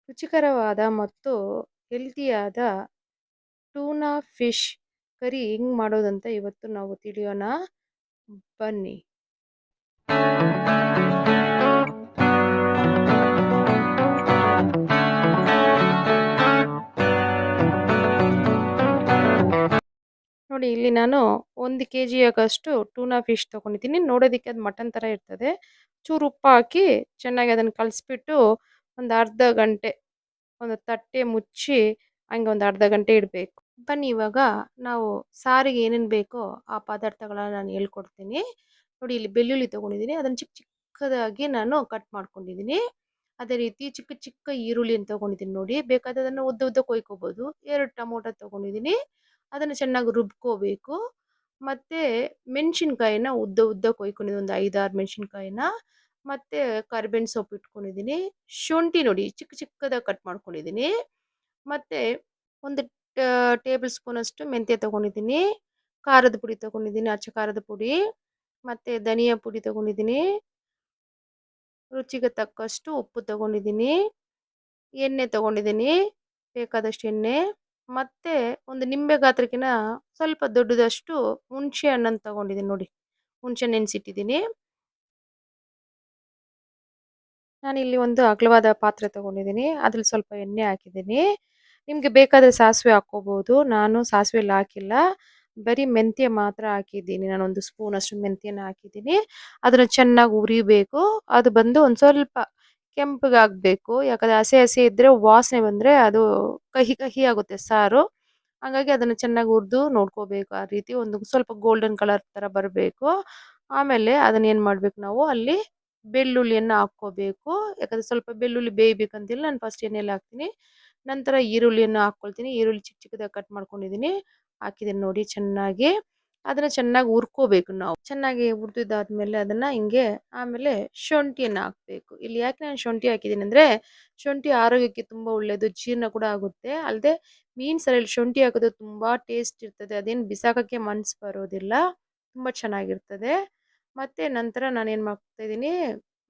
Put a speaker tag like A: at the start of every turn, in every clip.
A: ರುಚಿಕರವಾದ ಮತ್ತು ಹೆಲ್ತಿಯಾದ ಟೂನಾ fish curry ಹೆಂಗ್ ಮಾಡೋದಂತ ಇವತ್ತು ನಾವು ತಿಳಿಯೋಣ. ಬನ್ನಿ. ನೋಡಿ, ಇಲ್ಲಿ ನಾನು 1 kg ಟೂನಾ ಫಿಶ್ ತಗೊಂಡಿದ್ದೀನಿ. ನೋಡೋದಕ್ಕೆ ಅದು ಮಟನ್ ತರ ಇರ್ತದೆ. ಚೂರು ಉಪ್ಪು ಹಾಕಿ ಚೆನ್ನಾಗಿ ಅದನ್ನು ಕಲಿಸ್ಬಿಟ್ಟು ಒಂದು ಅರ್ಧ ಗಂಟೆ ಒಂದು ತಟ್ಟೆ ಮುಚ್ಚಿ ಹಂಗೆ ಒಂದು ಅರ್ಧ ಗಂಟೆ ಇಡಬೇಕು. ಬನ್ನಿ, ಇವಾಗ ನಾವು ಸಾರಿಗೆ ಏನೇನು ಬೇಕೋ ಆ ಪದಾರ್ಥಗಳನ್ನ ನಾನು ಹೇಳ್ಕೊಡ್ತೀನಿ. ನೋಡಿ, ಇಲ್ಲಿ ಬೆಳ್ಳುಳ್ಳಿ ತೊಗೊಂಡಿದ್ದೀನಿ, ಅದನ್ನು ಚಿಕ್ಕ ಚಿಕ್ಕದಾಗಿ ನಾನು ಕಟ್ ಮಾಡ್ಕೊಂಡಿದ್ದೀನಿ. ಅದೇ ರೀತಿ ಚಿಕ್ಕ ಚಿಕ್ಕ ಈರುಳ್ಳಿಯನ್ನು ತೊಗೊಂಡಿದ್ದೀನಿ. ನೋಡಿ, ಬೇಕಾದ್ರೆ ಅದನ್ನು ಉದ್ದ ಉದ್ದ ಕೊಯ್ಕೋಬೋದು. 2 ಟೊಮೊಟೊ ತೊಗೊಂಡಿದ್ದೀನಿ, ಅದನ್ನು ಚೆನ್ನಾಗಿ ರುಬ್ಕೋಬೇಕು. ಮತ್ತು ಮೆಣಸಿನ್ಕಾಯಿನ ಉದ್ದ ಉದ್ದ ಕೊಯ್ಕೊಂಡಿದ್ದೀನಿ, ಒಂದು 5-6 ಮೆಣಸಿನ್ಕಾಯಿನ. ಮತ್ತು ಕರಿಬೇವಿನ ಸೊಪ್ಪು ಇಟ್ಕೊಂಡಿದ್ದೀನಿ. ಶುಂಠಿ ನೋಡಿ ಚಿಕ್ಕ ಚಿಕ್ಕದಾಗಿ ಕಟ್ ಮಾಡ್ಕೊಂಡಿದ್ದೀನಿ. ಮತ್ತು ಒಂದು ಟೇಬಲ್ ಸ್ಪೂನಷ್ಟು ಮೆಂತ್ಯ ತೊಗೊಂಡಿದ್ದೀನಿ. ಖಾರದ ಪುಡಿ ತೊಗೊಂಡಿದ್ದೀನಿ, ಅಚ್ಚ ಖಾರದ ಪುಡಿ. ಮತ್ತು ಧನಿಯಾ ಪುಡಿ ತೊಗೊಂಡಿದ್ದೀನಿ. ರುಚಿಗೆ ತಕ್ಕಷ್ಟು ಉಪ್ಪು ತೊಗೊಂಡಿದ್ದೀನಿ. ಎಣ್ಣೆ ತೊಗೊಂಡಿದ್ದೀನಿ, ಬೇಕಾದಷ್ಟು ಎಣ್ಣೆ. ಮತ್ತು ಒಂದು ನಿಂಬೆ ಗಾತ್ರಕ್ಕಿಂತ ಸ್ವಲ್ಪ ದೊಡ್ಡದಷ್ಟು ಹುಣಸೆ ಹಣ್ಣನ್ನು ತೊಗೊಂಡಿದ್ದೀನಿ. ನೋಡಿ, ಹುಣಸೆ ನೆನೆಸಿಟ್ಟಿದ್ದೀನಿ. ನಾನಿಲ್ಲಿ ಒಂದು ಅಗಲವಾದ ಪಾತ್ರೆ ತೊಗೊಂಡಿದ್ದೀನಿ, ಅದ್ರಲ್ಲಿ ಸ್ವಲ್ಪ ಎಣ್ಣೆ ಹಾಕಿದ್ದೀನಿ. ನಿಮಗೆ ಬೇಕಾದರೆ ಸಾಸಿವೆ ಹಾಕ್ಕೋಬೋದು. ನಾನು ಸಾಸಿವೆ ಎಲ್ಲ ಹಾಕಿಲ್ಲ, ಬರೀ ಮೆಂತ್ಯ ಮಾತ್ರ ಹಾಕಿದ್ದೀನಿ. ನಾನೊಂದು ಸ್ಪೂನಷ್ಟು ಮೆಂತ್ಯನ ಹಾಕಿದ್ದೀನಿ. ಅದನ್ನು ಚೆನ್ನಾಗಿ ಹುರಿಬೇಕು. ಅದು ಬಂದು ಒಂದು ಸ್ವಲ್ಪ ಕೆಂಪಗಾಗಬೇಕು. ಯಾಕಂದರೆ ಹಸಿ ಹಸಿ ಇದ್ದರೆ ವಾಸನೆ ಬಂದರೆ ಅದು ಕಹಿ ಕಹಿ ಆಗುತ್ತೆ ಸಾರು. ಹಾಗಾಗಿ ಅದನ್ನು ಚೆನ್ನಾಗಿ ಹುರಿದು ನೋಡ್ಕೋಬೇಕು. ಆ ರೀತಿ ಒಂದು ಸ್ವಲ್ಪ ಗೋಲ್ಡನ್ ಕಲರ್ ಥರ ಬರಬೇಕು. ಆಮೇಲೆ ಅದನ್ನೇನು ಮಾಡಬೇಕು, ನಾವು ಅಲ್ಲಿ ಬೆಳ್ಳುಳ್ಳಿಯನ್ನು ಹಾಕ್ಕೋಬೇಕು. ಯಾಕಂದರೆ ಸ್ವಲ್ಪ ಬೆಳ್ಳುಳ್ಳಿ ಬೇಯಬೇಕಂತಿಲ್ಲ, ನಾನು ಫಸ್ಟ್ ಎಣ್ಣೆಯಲ್ಲಿ ಹಾಕ್ತೀನಿ. ನಂತರ ಈರುಳ್ಳಿಯನ್ನು ಹಾಕ್ಕೊಳ್ತೀನಿ. ಈರುಳ್ಳಿ ಚಿಕ್ಕ ಚಿಕ್ಕದಾಗಿ ಕಟ್ ಮಾಡ್ಕೊಂಡಿದ್ದೀನಿ, ಹಾಕಿದ್ದೀನಿ. ನೋಡಿ, ಚೆನ್ನಾಗಿ ಅದನ್ನು ಚೆನ್ನಾಗಿ ಹುರ್ಕೋಬೇಕು. ನಾವು ಚೆನ್ನಾಗಿ ಹುರಿದಿದ್ದಾದ್ಮೇಲೆ ಅದನ್ನು ಹಿಂಗೆ ಆಮೇಲೆ ಶುಂಠಿಯನ್ನು ಹಾಕಬೇಕು. ಇಲ್ಲಿ ಯಾಕೆ ನಾನು ಶುಂಠಿ ಹಾಕಿದ್ದೀನಿ ಅಂದರೆ, ಶುಂಠಿ ಆರೋಗ್ಯಕ್ಕೆ ತುಂಬ ಒಳ್ಳೆಯದು, ಜೀರ್ಣ ಕೂಡ ಆಗುತ್ತೆ. ಅಲ್ಲದೆ ಮೀನು ಸಾರಲ್ಲಿ ಶುಂಠಿ ಹಾಕೋದು ತುಂಬ ಟೇಸ್ಟ್ ಇರ್ತದೆ. ಅದೇನು ಬಿಸಾಕೋಕ್ಕೆ ಮನಸ್ಸು ಬರೋದಿಲ್ಲ, ತುಂಬ ಚೆನ್ನಾಗಿರ್ತದೆ. ಮತ್ತು ನಂತರ ನಾನೇನು ಮಾಡ್ತಾಯಿದ್ದೀನಿ,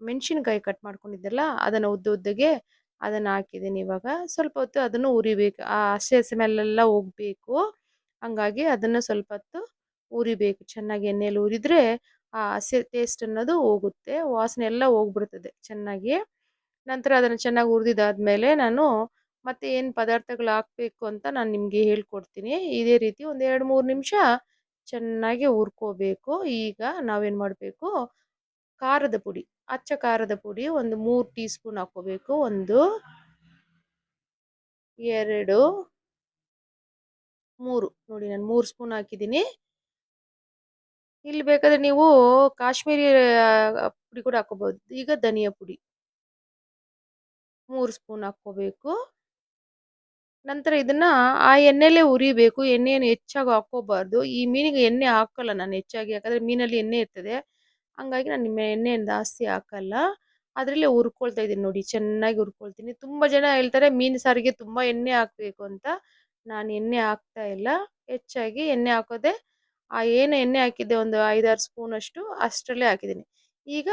A: ಮೆಣಸಿನ್ಕಾಯಿ ಕಟ್ ಮಾಡ್ಕೊಂಡಿದ್ದೆಲ್ಲ ಅದನ್ನು ಉದ್ದ ಉದ್ದಗೆ ಅದನ್ನು ಹಾಕಿದ್ದೀನಿ. ಇವಾಗ ಸ್ವಲ್ಪ ಹೊತ್ತು ಅದನ್ನು ಉರಿಬೇಕು, ಆ ಹಸಿ ಸ್ಮೆಲ್ಲೆಲ್ಲ ಹೋಗಬೇಕು. ಹಂಗಾಗಿ ಅದನ್ನು ಸ್ವಲ್ಪ ಹೊತ್ತು ಉರಿಬೇಕು. ಚೆನ್ನಾಗಿ ಎಣ್ಣೆಯಲ್ಲಿ ಉರಿದ್ರೆ ಆ ಹಸಿ ಟೇಸ್ಟ್ ಅನ್ನೋದು ಹೋಗುತ್ತೆ, ವಾಸನೆ ಎಲ್ಲ ಹೋಗ್ಬಿಡ್ತದೆ ಚೆನ್ನಾಗಿ. ನಂತರ ಅದನ್ನು ಚೆನ್ನಾಗಿ ಹುರಿದಿದ್ದಾದ್ಮೇಲೆ ನಾನು ಮತ್ತೆ ಏನು ಪದಾರ್ಥಗಳು ಹಾಕಬೇಕು ಅಂತ ನಾನು ನಿಮಗೆ ಹೇಳ್ಕೊಡ್ತೀನಿ. ಇದೇ ರೀತಿ ಒಂದು 2-3 ನಿಮಿಷ ಚೆನ್ನಾಗಿ ಹುರ್ಕೋಬೇಕು. ಈಗ ನಾವೇನು ಮಾಡಬೇಕು, ಖಾರದ ಪುಡಿ, ಅಚ್ಚ ಖಾರದ ಪುಡಿ ಒಂದು 3 ಟೀ ಸ್ಪೂನ್ ಹಾಕ್ಕೋಬೇಕು. 1, 2, 3 ನೋಡಿ, ನಾನು 3 ಸ್ಪೂನ್ ಹಾಕಿದ್ದೀನಿ. ಇಲ್ಲಿ ಬೇಕಾದರೆ ನೀವು ಕಾಶ್ಮೀರಿ ಪುಡಿ ಕೂಡ ಹಾಕ್ಕೋಬೋದು. ಈಗ ಧನಿಯಾ ಪುಡಿ 3 ಸ್ಪೂನ್ ಹಾಕ್ಕೋಬೇಕು. ನಂತರ ಇದನ್ನ ಆ ಎಣ್ಣೆಲೇ ಉರಿಬೇಕು. ಎಣ್ಣೆಯನ್ನು ಹೆಚ್ಚಾಗಿ ಹಾಕ್ಕೋಬಾರ್ದು. ಈ ಮೀನಿಗೆ ಎಣ್ಣೆ ಹಾಕಲ್ಲ ನಾನು ಹೆಚ್ಚಾಗಿ, ಯಾಕಂದರೆ ಮೀನಲ್ಲಿ ಎಣ್ಣೆ ಇರ್ತದೆ. ಹಂಗಾಗಿ ನಾನು ಎಣ್ಣೆಯನ್ನು ಜಾಸ್ತಿ ಹಾಕಲ್ಲ, ಅದರಲ್ಲೇ ಹುರ್ಕೊಳ್ತಾ ಇದ್ದೀನಿ. ನೋಡಿ, ಚೆನ್ನಾಗಿ ಹುರ್ಕೊಳ್ತೀನಿ. ತುಂಬ ಜನ ಹೇಳ್ತಾರೆ ಮೀನು ಸಾರಿಗೆ ತುಂಬ ಎಣ್ಣೆ ಹಾಕಬೇಕು ಅಂತ. ನಾನು ಎಣ್ಣೆ ಹಾಕ್ತಾ ಇಲ್ಲ, ಹೆಚ್ಚಾಗಿ ಎಣ್ಣೆ ಹಾಕೋದೆ ಏನು ಎಣ್ಣೆ ಹಾಕಿದ್ದೆ ಒಂದು 5-6 ಸ್ಪೂನಷ್ಟು ಅಷ್ಟರಲ್ಲೇ ಹಾಕಿದ್ದೀನಿ. ಈಗ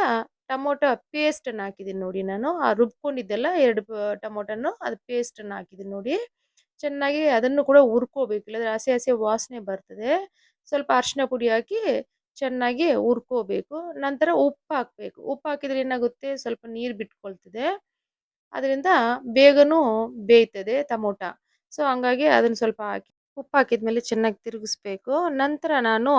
A: ಟೊಮೊಟೊ ಪೇಸ್ಟನ್ನು ಹಾಕಿದ್ದೀನಿ. ನೋಡಿ, ನಾನು ಆ ರುಬ್ಕೊಂಡಿದ್ದೆಲ್ಲ 2 ಟೊಮೊಟೊನು ಅದು ಪೇಸ್ಟನ್ನು ಹಾಕಿದ್ದೀನಿ. ನೋಡಿ, ಚೆನ್ನಾಗಿ ಅದನ್ನು ಕೂಡ ಹುರ್ಕೋಬೇಕು, ಇಲ್ಲಾಂದರೆ ಹಸಿ ಹಸಿ ವಾಸನೆ ಬರ್ತದೆ. ಸ್ವಲ್ಪ ಅರಿಶಿನ ಪುಡಿ ಹಾಕಿ ಚೆನ್ನಾಗಿ ಹುರ್ಕೋಬೇಕು. ನಂತರ ಉಪ್ಪು ಹಾಕಬೇಕು. ಉಪ್ಪು ಹಾಕಿದರೆ ಏನಾಗುತ್ತೆ, ಸ್ವಲ್ಪ ನೀರು ಬಿಟ್ಕೊಳ್ತದೆ, ಅದರಿಂದ ಬೇಗನೂ ಬೇಯ್ತದೆ ಟೊಮೊಟೊ. ಸೊ ಹಂಗಾಗಿ ಅದನ್ನು ಸ್ವಲ್ಪ ಹಾಕಿ ಉಪ್ಪು ಹಾಕಿದ್ಮೇಲೆ ಚೆನ್ನಾಗಿ ತಿರುಗಿಸ್ಬೇಕು. ನಂತರ ನಾನು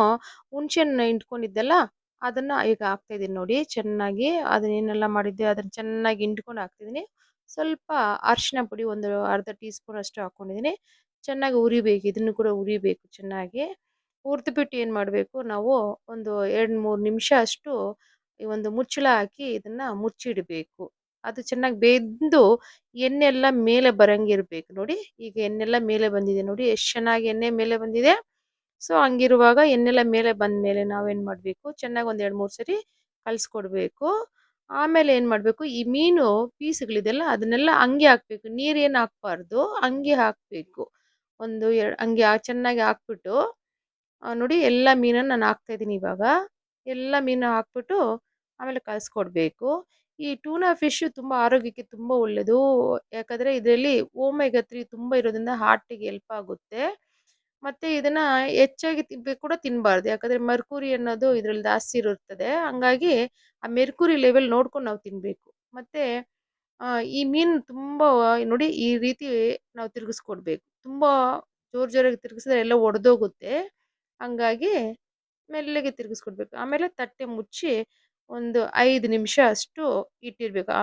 A: ಹುಣಸೆಹಣ್ಣು ಹಿಂಡ್ಕೊಂಡಿದ್ದೆಲ್ಲ ಅದನ್ನು ಈಗ ಹಾಕ್ತಾಯಿದ್ದೀನಿ. ನೋಡಿ, ಚೆನ್ನಾಗಿ ಅದನ್ನೇನೆಲ್ಲ ಮಾಡಿದ್ದೆ ಅದನ್ನು ಚೆನ್ನಾಗಿ ಹಿಂಡ್ಕೊಂಡು ಹಾಕ್ತಿದ್ದೀನಿ. ಸ್ವಲ್ಪ ಅರಿಶಿನ ಪುಡಿ ಒಂದು ಅರ್ಧ ಟೀ ಸ್ಪೂನ್ ಅಷ್ಟು ಹಾಕ್ಕೊಂಡಿದ್ದೀನಿ. ಚೆನ್ನಾಗಿ ಉರಿಬೇಕು, ಇದನ್ನು ಕೂಡ ಉರಿಬೇಕು ಚೆನ್ನಾಗಿ. ಹುರಿದ್ಬಿಟ್ಟು ಏನು ಮಾಡಬೇಕು, ನಾವು ಒಂದು 2-3 ನಿಮಿಷ ಅಷ್ಟು ಈ ಒಂದು ಮುಚ್ಚಳ ಹಾಕಿ ಇದನ್ನು ಮುಚ್ಚಿಡಬೇಕು. ಅದು ಚೆನ್ನಾಗಿ ಬೆಂದು ಎಣ್ಣೆ ಎಲ್ಲ ಮೇಲೆ ಬರಂಗಿರ್ಬೇಕು. ನೋಡಿ, ಈಗ ಎಣ್ಣೆಲ್ಲ ಮೇಲೆ ಬಂದಿದೆ. ನೋಡಿ, ಎಷ್ಟು ಚೆನ್ನಾಗಿ ಎಣ್ಣೆ ಮೇಲೆ ಬಂದಿದೆ. ಸೊ ಹಂಗಿರುವಾಗ ಎಣ್ಣೆಲ್ಲ ಮೇಲೆ ಬಂದಮೇಲೆ ನಾವೇನು ಮಾಡಬೇಕು, ಚೆನ್ನಾಗಿ ಒಂದು 2-3 ಸರಿ ಕಲಿಸ್ಕೊಡ್ಬೇಕು. ಆಮೇಲೆ ಏನು ಮಾಡಬೇಕು, ಈ ಮೀನು ಪೀಸ್ಗಳಿದೆಯಲ್ಲ ಅದನ್ನೆಲ್ಲ ಹಂಗೆ ಹಾಕಬೇಕು, ನೀರೇನು ಹಾಕಬಾರ್ದು, ಹಂಗೆ ಹಾಕಬೇಕು. ಒಂದು 2 ಹಂಗೆ ಚೆನ್ನಾಗಿ ಹಾಕ್ಬಿಟ್ಟು ನೋಡಿ, ಎಲ್ಲ ಮೀನನ್ನು ನಾನು ಹಾಕ್ತಾಯಿದ್ದೀನಿ. ಇವಾಗ ಎಲ್ಲ ಮೀನು ಹಾಕ್ಬಿಟ್ಟು ಆಮೇಲೆ ಕಲಿಸ್ಕೊಡ್ಬೇಕು. ಈ ಟೂನಾ ಫಿಶ್ ತುಂಬ ಆರೋಗ್ಯಕ್ಕೆ ತುಂಬ ಒಳ್ಳೆಯದು. ಯಾಕಂದರೆ ಇದರಲ್ಲಿ ಓಮೆಗಾ 3 ತುಂಬ ಇರೋದ್ರಿಂದ ಹಾರ್ಟಿಗೆ ಹೆಲ್ಪ್ ಆಗುತ್ತೆ. ಮತ್ತೆ ಇದನ್ನ ಹೆಚ್ಚಾಗಿ ಕೂಡ ತಿನ್ನಬಾರ್ದು. ಯಾಕಂದರೆ ಮರ್ಕುರಿ ಅನ್ನೋದು ಇದರಲ್ಲಿ ಜಾಸ್ತಿ ಇರುತ್ತದೆ. ಹಂಗಾಗಿ ಆ ಮೆರ್ಕುರಿ ಲೆವೆಲ್ ನೋಡ್ಕೊಂಡು ನಾವು ತಿನ್ನಬೇಕು. ಮತ್ತೆ ಈ ಮೀನು ತುಂಬ ನೋಡಿ ಈ ರೀತಿ ನಾವು ತಿರುಗಿಸ್ಕೊಡ್ಬೇಕು. ತುಂಬ ಜೋರಾಗಿ ತಿರುಗಿಸಿದ್ರೆ ಎಲ್ಲ ಒಡೆದೋಗುತ್ತೆ. ಹಂಗಾಗಿ ಮೆಲ್ಲಗೆ ತಿರುಗಿಸ್ಕೊಡ್ಬೇಕು. ಆಮೇಲೆ ತಟ್ಟೆ ಮುಚ್ಚಿ ಒಂದು 5 ನಿಮಿಷ ಅಷ್ಟು ಇಟ್ಟಿರಬೇಕು. ಆ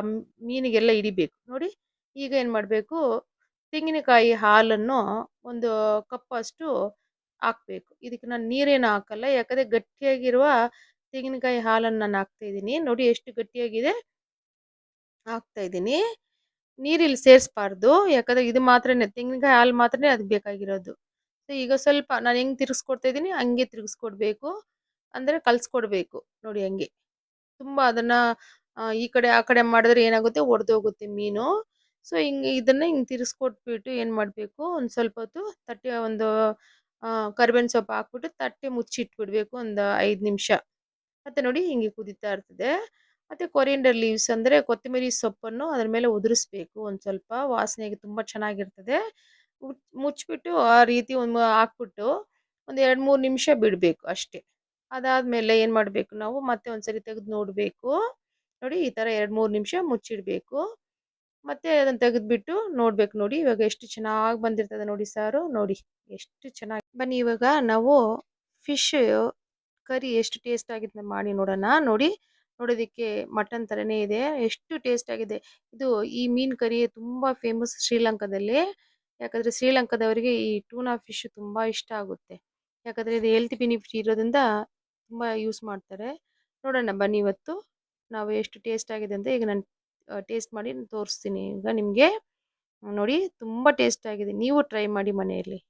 A: ಮೀನಿಗೆಲ್ಲ ಹಿಡಿಬೇಕು. ನೋಡಿ ಈಗ ಏನು ಮಾಡಬೇಕು, ತೆಂಗಿನಕಾಯಿ ಹಾಲನ್ನು ಒಂದು ಕಪ್ಪಷ್ಟು ಹಾಕಬೇಕು. ಇದಕ್ಕೆ ನಾನು ನೀರೇನು ಹಾಕಲ್ಲ. ಯಾಕಂದರೆ ಗಟ್ಟಿಯಾಗಿರುವ ತೆಂಗಿನಕಾಯಿ ಹಾಲನ್ನು ನಾನು ಹಾಕ್ತಾ ಇದ್ದೀನಿ. ನೋಡಿ ಎಷ್ಟು ಗಟ್ಟಿಯಾಗಿದೆ ಹಾಕ್ತಾ ಇದ್ದೀನಿ. ನೀರಿಲ್ಲಿ ಸೇರಿಸಬಾರ್ದು. ಯಾಕಂದರೆ ಇದು ಮಾತ್ರನೇ ತೆಂಗಿನಕಾಯಿ ಹಾಲು ಮಾತ್ರನೇ ಅದಕ್ಕೆ ಬೇಕಾಗಿರೋದು. ಸೊ ಈಗ ಸ್ವಲ್ಪ ನಾನು ಹೆಂಗೆ ತಿರುಗಿಸ್ಕೊಡ್ತಾ ಇದ್ದೀನಿ ಹಂಗೆ ತಿರುಗಿಸ್ಕೊಡ್ಬೇಕು. ಅಂದರೆ ಕಲಿಸ್ಕೊಡ್ಬೇಕು ನೋಡಿ ಹಂಗೆ. ತುಂಬ ಅದನ್ನು ಈ ಕಡೆ ಆ ಕಡೆ ಮಾಡಿದ್ರೆ ಏನಾಗುತ್ತೆ, ಒಡೆದೋಗುತ್ತೆ ಮೀನು. ಸೊ ಹಿಂಗೆ ಇದನ್ನು ಹಿಂಗೆ ತಿರುಗಿಸ್ಕೊಟ್ಬಿಟ್ಟು ಏನು ಮಾಡಬೇಕು, ಒಂದು ಸ್ವಲ್ಪ ಹೊತ್ತು ತಟ್ಟೆ ಒಂದು ಕರಿಬೇವಿನ ಸೊಪ್ಪು ಹಾಕ್ಬಿಟ್ಟು ತಟ್ಟೆ ಮುಚ್ಚಿಟ್ಬಿಡ್ಬೇಕು ಒಂದು 5 ನಿಮಿಷ. ಮತ್ತು ನೋಡಿ ಹಿಂಗೆ ಕುದೀತಾ ಇರ್ತದೆ. ಮತ್ತು ಕೊರಿಯಂಡರ್ ಲೀವ್ಸ್ ಅಂದರೆ ಕೊತ್ತಂಬರಿ ಸೊಪ್ಪನ್ನು ಅದ್ರ ಮೇಲೆ ಉದುರಿಸ್ಬೇಕು ಒಂದು ಸ್ವಲ್ಪ. ವಾಸನೆಗೆ ತುಂಬ ಚೆನ್ನಾಗಿರ್ತದೆ. ಮುಚ್ಚಿಬಿಟ್ಟು ಆ ರೀತಿ ಒಂದು ಹಾಕ್ಬಿಟ್ಟು ಒಂದು 2-3 ನಿಮಿಷ ಬಿಡಬೇಕು ಅಷ್ಟೇ. ಅದಾದಮೇಲೆ ಏನು ಮಾಡಬೇಕು ನಾವು ಮತ್ತೆ ಒಂದ್ಸರಿ ತೆಗೆದು ನೋಡಬೇಕು. ನೋಡಿ ಈ ಥರ 2-3 ನಿಮಿಷ ಮುಚ್ಚಿಡಬೇಕು. ಮತ್ತೆ ಅದನ್ನು ತೆಗೆದುಬಿಟ್ಟು ನೋಡಬೇಕು. ನೋಡಿ ಇವಾಗ ಎಷ್ಟು ಚೆನ್ನಾಗಿ ಬಂದಿರ್ತದೆ ನೋಡಿ ಸಾರು. ನೋಡಿ ಎಷ್ಟು ಚೆನ್ನಾಗಿ. ಬನ್ನಿ ಇವಾಗ ನಾವು ಫಿಶ್ ಕರಿ ಎಷ್ಟು ಟೇಸ್ಟ್ ಆಗಿದೆ ಮಾಡಿ ನೋಡೋಣ. ನೋಡಿ ನೋಡೋದಕ್ಕೆ ಮಟನ್ ಥರನೇ ಇದೆ. ಎಷ್ಟು ಟೇಸ್ಟ್ ಆಗಿದೆ ಇದು. ಈ ಮೀನು ಕರಿ ತುಂಬ ಫೇಮಸ್ ಶ್ರೀಲಂಕಾದಲ್ಲಿ. ಯಾಕಂದರೆ ಶ್ರೀಲಂಕಾದವರಿಗೆ ಈ ಟೂನಾ ಫಿಶ್ ತುಂಬ ಇಷ್ಟ ಆಗುತ್ತೆ. ಯಾಕಂದರೆ ಇದು ಹೆಲ್ತ್ ಬೆನಿಫಿಟ್ ಇರೋದ್ರಿಂದ ತುಂಬ ಯೂಸ್ ಮಾಡ್ತಾರೆ. ನೋಡೋಣ ಬನ್ನಿ ಇವತ್ತು ನಾವು ಎಷ್ಟು ಟೇಸ್ಟ್ ಆಗಿದೆ ಅಂತ ಈಗ ನಾನು ಟೇಸ್ಟ್ ಮಾಡಿ ತೋರಿಸ್ತೀನಿ ಈಗ ನಿಮಗೆ. ನೋಡಿ ತುಂಬ ಟೇಸ್ಟ್ ಆಗಿದೆ. ನೀವು ಟ್ರೈ ಮಾಡಿ ಮನೆಯಲ್ಲಿ.